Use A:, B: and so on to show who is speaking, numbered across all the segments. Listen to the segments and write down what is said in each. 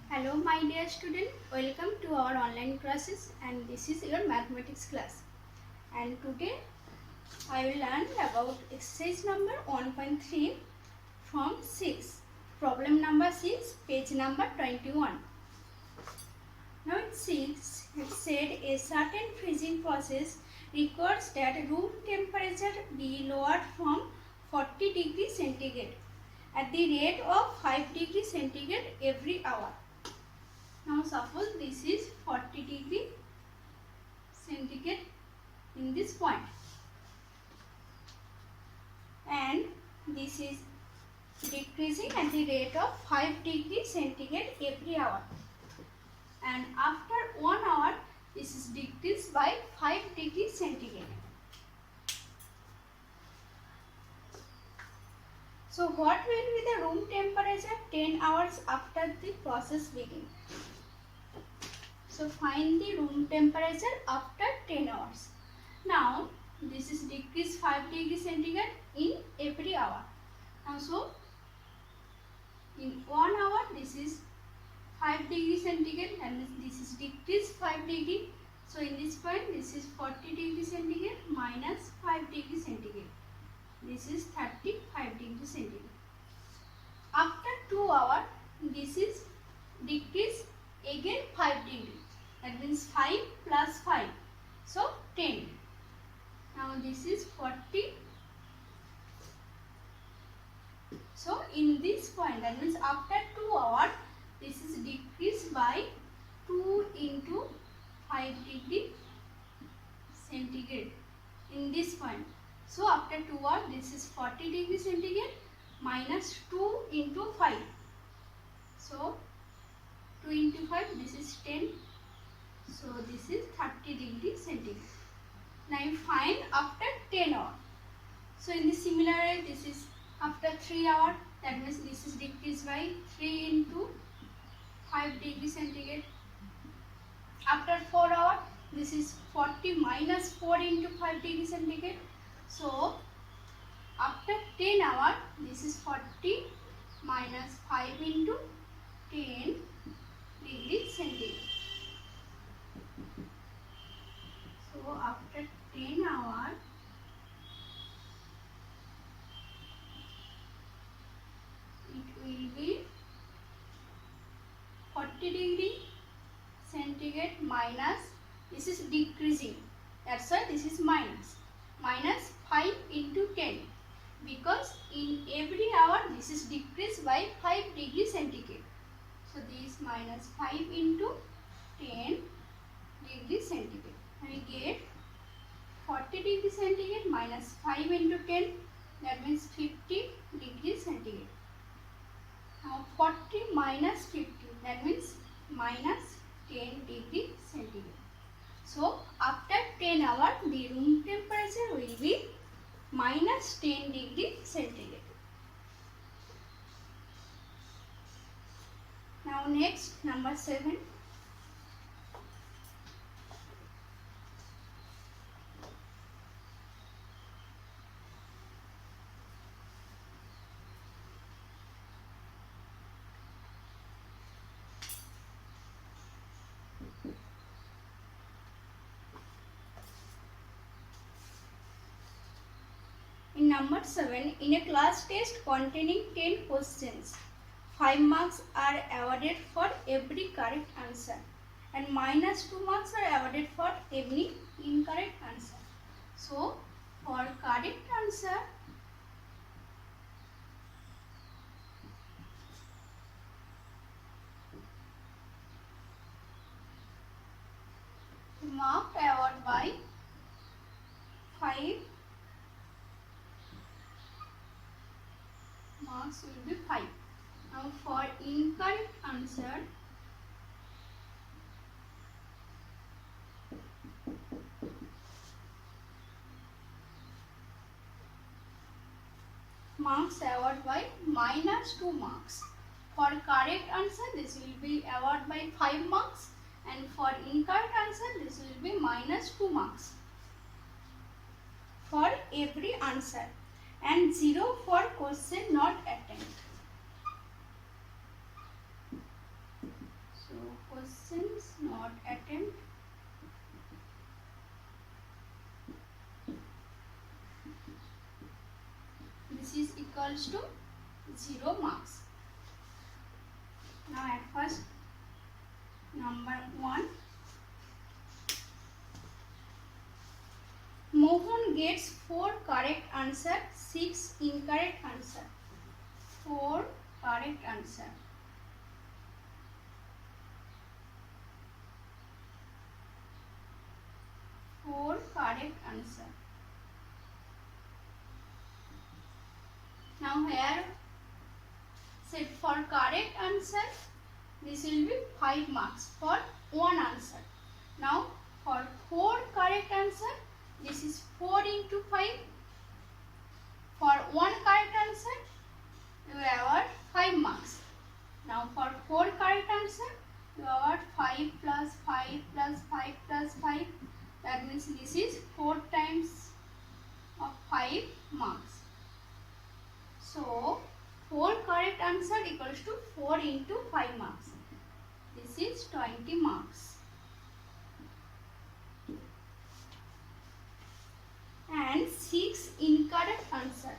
A: Hello my dear student, welcome to our online classes and this is your mathematics class. And today I will learn about exercise number 1.3 from 6. Problem number 6, page number 21. Now in 6, it said a certain freezing process requires that room temperature be lowered from 40 degrees centigrade at the rate of 5 degrees centigrade every hour. Now suppose this is 40 degree centigrade in this point and this is decreasing at the rate of 5 degree centigrade every hour, and after 1 hour this is decreased by 5 degree centigrade. So what will be the room temperature 10 hours after the process begins? So find the room temperature after 10 hours. Now this is decreased 5 degree centigrade in every hour. Now so in 1 hour this is 5 degree centigrade and this is decreased 5 degree. So in this point this is 40 degree centigrade minus 5 degree centigrade. This is 35 degree centigrade. After 2 hours this is decreased again 5 degree. That means 5 plus 5. So 10. Now this is 40. So in this point, that means after 2 hours, this is decreased by 2 into 5 degree centigrade in this point. So after 2 hours, this is 40 degree centigrade minus 2 into 5. So 2 into 5, this is 10. So this is 30 degree centigrade. Now you find after 10 hours. So in the similar way, this is after 3 hours. That means this is decreased by 3 into 5 degree centigrade. After 4 hours, this is 40 minus 4 into 5 degree centigrade. So after 10 hours, this is 40 minus 5 into 10 degree centigrade. So after 10 hours, it will be 40 degree centigrade minus, this is decreasing, that's why this is minus 5 into 10, because in every hour this is decreased by 5 degree centigrade. So this minus 5 into 10 degree centigrade. We get 40 degree centigrade minus 5 into 10, that means 50 degree centigrade. Now 40 minus 50, that means minus 10 degree centigrade. So after 10 hours, the room temperature will be minus 10 degree centigrade. Now next, number 7. In number 7, in a class test containing 10 questions, 5 marks are awarded for every correct answer and minus 2 marks are awarded for every incorrect answer. So, for correct answer, mark award by 5 marks will be 5. Now for incorrect answer, marks award by minus 2 marks. For correct answer, this will be award by 5 marks, and for incorrect answer, this will be minus 2 marks for every answer, and 0 for question not attempted. not attempt. This is equals to 0 marks. Now at first, number 1. Mohan gets 4 correct answer, 6 incorrect answer. 4 correct answer. 4 correct answer. Now here said for correct answer, this will be 5 marks for one answer. Now for 4 correct answer, this is 4 into 5. For one correct answer, you award 5 marks. Now for 4 correct answer, you award 5 plus 5 plus 5 plus 5. That means this is 4 times of 5 marks. So 4 correct answer equals to 4 into 5 marks. This is 20 marks. And 6 incorrect answer.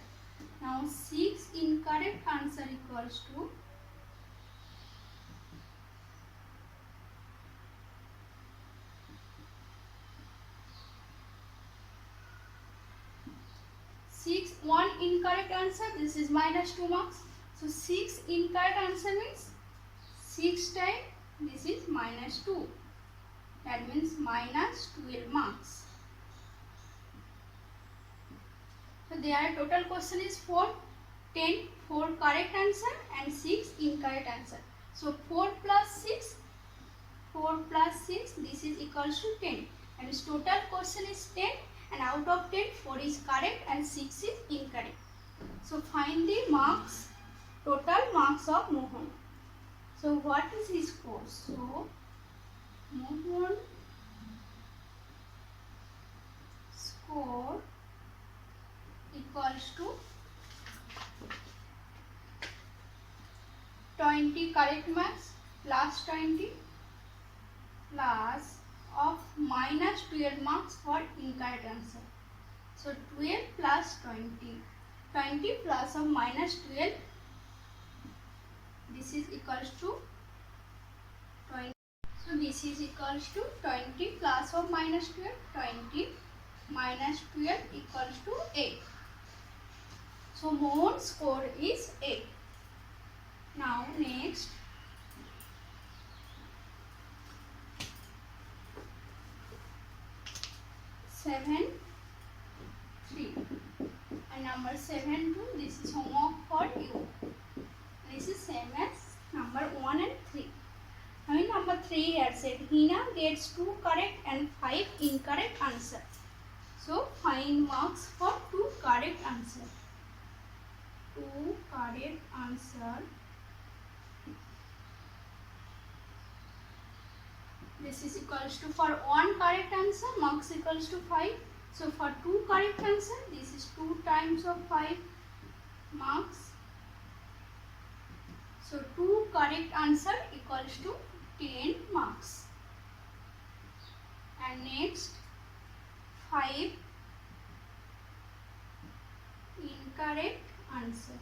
A: Now 6 incorrect answer equals to 1 incorrect answer, this is minus 2 marks. So 6 incorrect answer means 6 times this is minus 2. That means minus 12 marks. So their total question is 4, 10, 4 correct answer and 6 incorrect answer. So 4 plus 6, this is equals to 10. And its total question is 10. And out of 10, 4 is correct and 6 is incorrect. So find the marks, total marks of Mohan. So what is his score? So Mohan score equals to 20 correct marks plus 20 plus of minus 12 marks for incorrect answer. So 12 plus 20. 20 plus of minus 12. This is equals to 20. So this is equals to 20 plus of minus 12. 20 minus 12 equals to 8. So Mohan's score is 8. Now next. 7, 3 and number 7, 2. This is homework for you. This is same as number 1 and 3. Now in number 3 here said Hina gets 2 correct and 5 incorrect answer. So find marks for 2 correct answer. 2 correct answer. This is equals to, for 1 correct answer, marks equals to 5. So for 2 correct answer, this is 2 times of 5 marks. So 2 correct answer equals to 10 marks. And next, 5 incorrect answer.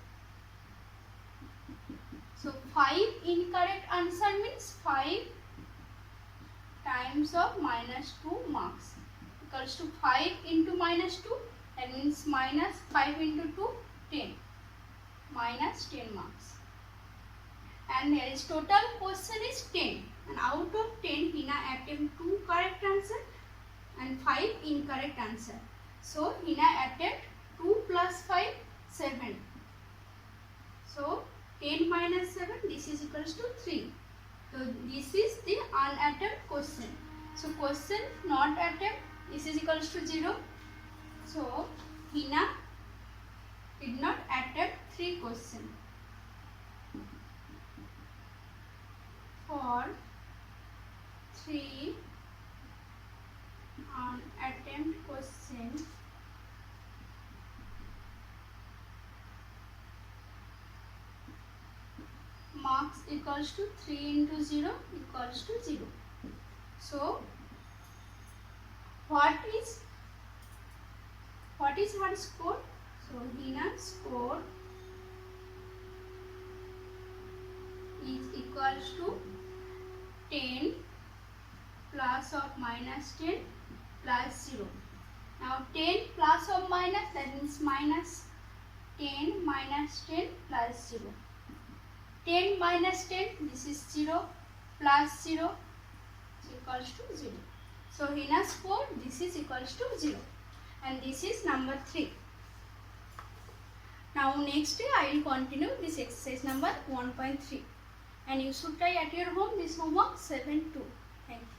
A: So 5 incorrect answer means 5 times of minus 2 marks equals to 5 into minus 2, that means minus 5 into 2, 10, minus 10 marks. And here is total question is 10, and out of 10 Hina attempt 2 correct answer and 5 incorrect answer. So Hina attempt 2 plus 5, 7. So 10 minus 7, this is equals to 3. So this is the unattempted question. So question not attempt, this is equals to 0. So Hina did not attempt 3 questions. For 3 unattempted questions, marks equals to 3 into 0 equals to 0. So what is her score? So Hina's score is equals to 10 plus or minus 10 plus 0. Now 10 plus or minus, that means minus 10 minus 10 plus 0. 10 minus 10, this is 0, plus 0 is equals to 0. So Hina's score, this is equals to 0. And this is number 3. Now next day I will continue this exercise number 1.3. And you should try at your home this homework 7-2. Thank you.